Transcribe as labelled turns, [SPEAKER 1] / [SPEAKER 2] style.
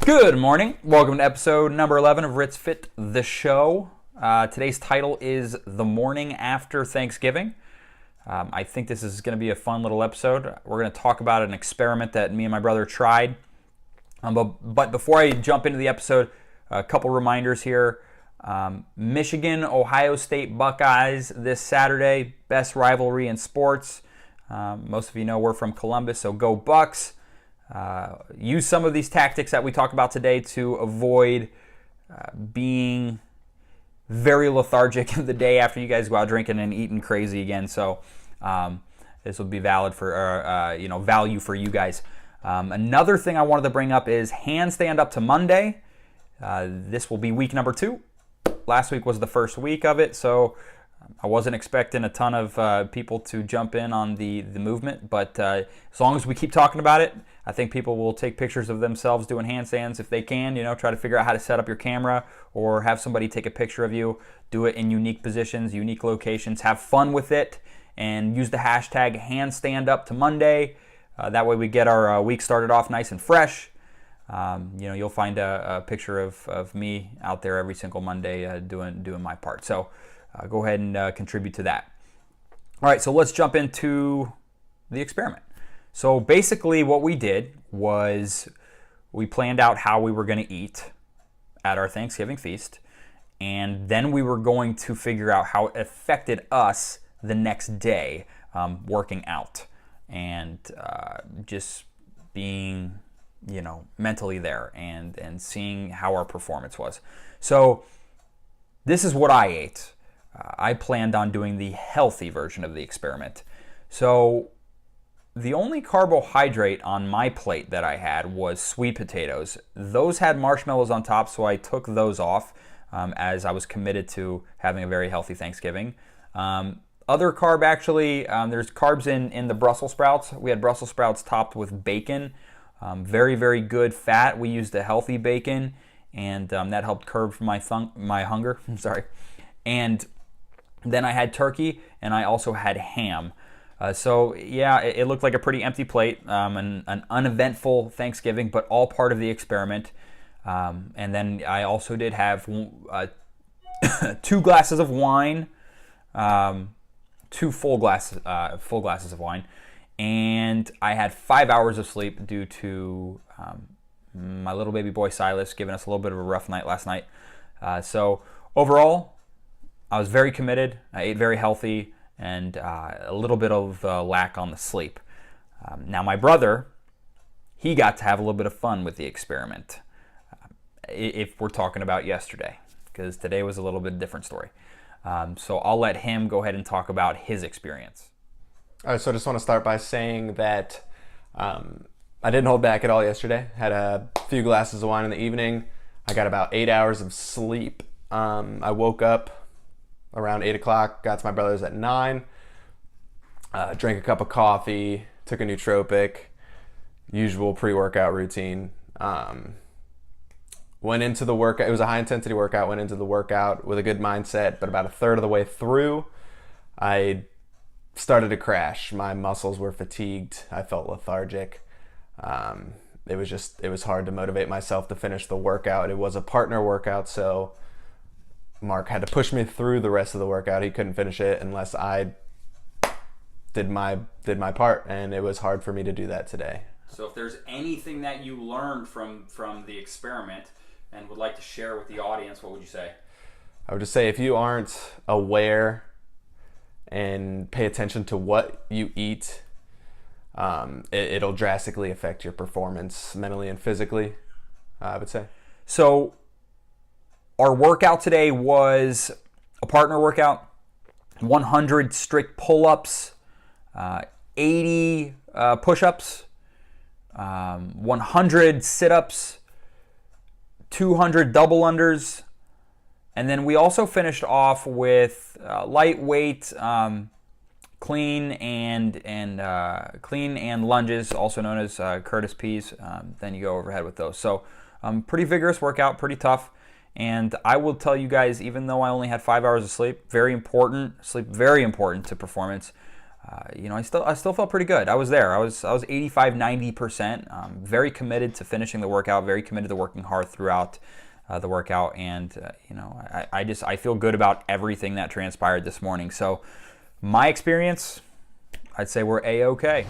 [SPEAKER 1] Good morning. Welcome to episode number 11 of Ritzfit The Show. Today's title is The Morning After Thanksgiving. I think this is going to be a fun little episode. We're going to talk about an experiment that me and my brother tried. But before I jump into the episode, a couple reminders here. Michigan, Ohio State Buckeyes this Saturday. Best rivalry in sports. Most of you know we're from Columbus, so go Bucks. Use some of these tactics that we talk about today to avoid being very lethargic the day after you guys go out drinking and eating crazy again. So this will be valid for value for you guys. Another thing I wanted to bring up is handstand up to Monday. This will be week number 2. Last week was the first week of it, so I wasn't expecting a ton of people to jump in on the movement, but as long as we keep talking about it, I think people will take pictures of themselves doing handstands if they can, try to figure out how to set up your camera or have somebody take a picture of you, do it in unique positions, unique locations, have fun with it, and use the hashtag handstanduptomonday. That way we get our week started off nice and fresh. You'll find a picture of me out there every single Monday doing my part. So go ahead and contribute to that. All right, so let's jump into the experiment. So basically what we did was we planned out how we were going to eat at our Thanksgiving feast, and then we were going to figure out how it affected us the next day working out and just being mentally there and seeing how our performance was. So this is what I ate. I planned on doing the healthy version of the experiment. So the only carbohydrate on my plate that I had was sweet potatoes. Those had marshmallows on top, so I took those off as I was committed to having a very healthy Thanksgiving. Other carb, actually, there's carbs in the Brussels sprouts. We had Brussels sprouts topped with bacon. Very, very good fat. We used a healthy bacon, and that helped curb my hunger. I'm sorry. And then I had turkey, and I also had ham. So yeah, it looked like a pretty empty plate, an uneventful Thanksgiving, but all part of the experiment. And then I also did have 2 glasses of wine, 2 full glasses of wine, and I had 5 hours of sleep due to my little baby boy Silas giving us a little bit of a rough night last night. So overall, I was very committed. I ate very healthy, and a little bit of lack on the sleep. Now my brother, he got to have a little bit of fun with the experiment, if we're talking about yesterday, because today was a little bit different story. So I'll let him go ahead and talk about his experience.
[SPEAKER 2] All right, so I just want to start by saying that I didn't hold back at all yesterday. Had a few glasses of wine in the evening. I got about 8 hours of sleep. I woke up around 8 o'clock, got to my brother's at 9, drank a cup of coffee, took a nootropic, usual pre-workout routine. Went into the workout. It was a high-intensity workout. Went into the workout with a good mindset, but about a third of the way through, I started to crash. My muscles were fatigued. I felt lethargic. It was hard to motivate myself to finish the workout. It was a partner workout, so Mark had to push me through the rest of the workout. He couldn't finish it unless I did my part, and it was hard for me to do that today.
[SPEAKER 1] So if there's anything that you learned from the experiment and would like to share with the audience, what would you say?
[SPEAKER 2] I would just say if you aren't aware and pay attention to what you eat, it'll drastically affect your performance mentally and physically, I would say.
[SPEAKER 1] So our workout today was a partner workout, 100 strict pull-ups, 80 push-ups, 100 sit-ups, 200 double unders, and then we also finished off with lightweight clean and lunges, also known as Curtis P's. Then you go overhead with those. So pretty vigorous workout, pretty tough. And I will tell you guys, even though I only had 5 hours of sleep, very important. Sleep very important to performance. I still felt pretty good. I was there. I was 85, 90%. Very committed to finishing the workout. Very committed to working hard throughout the workout, and I feel good about everything that transpired this morning. So my experience, I'd say we're A-OK.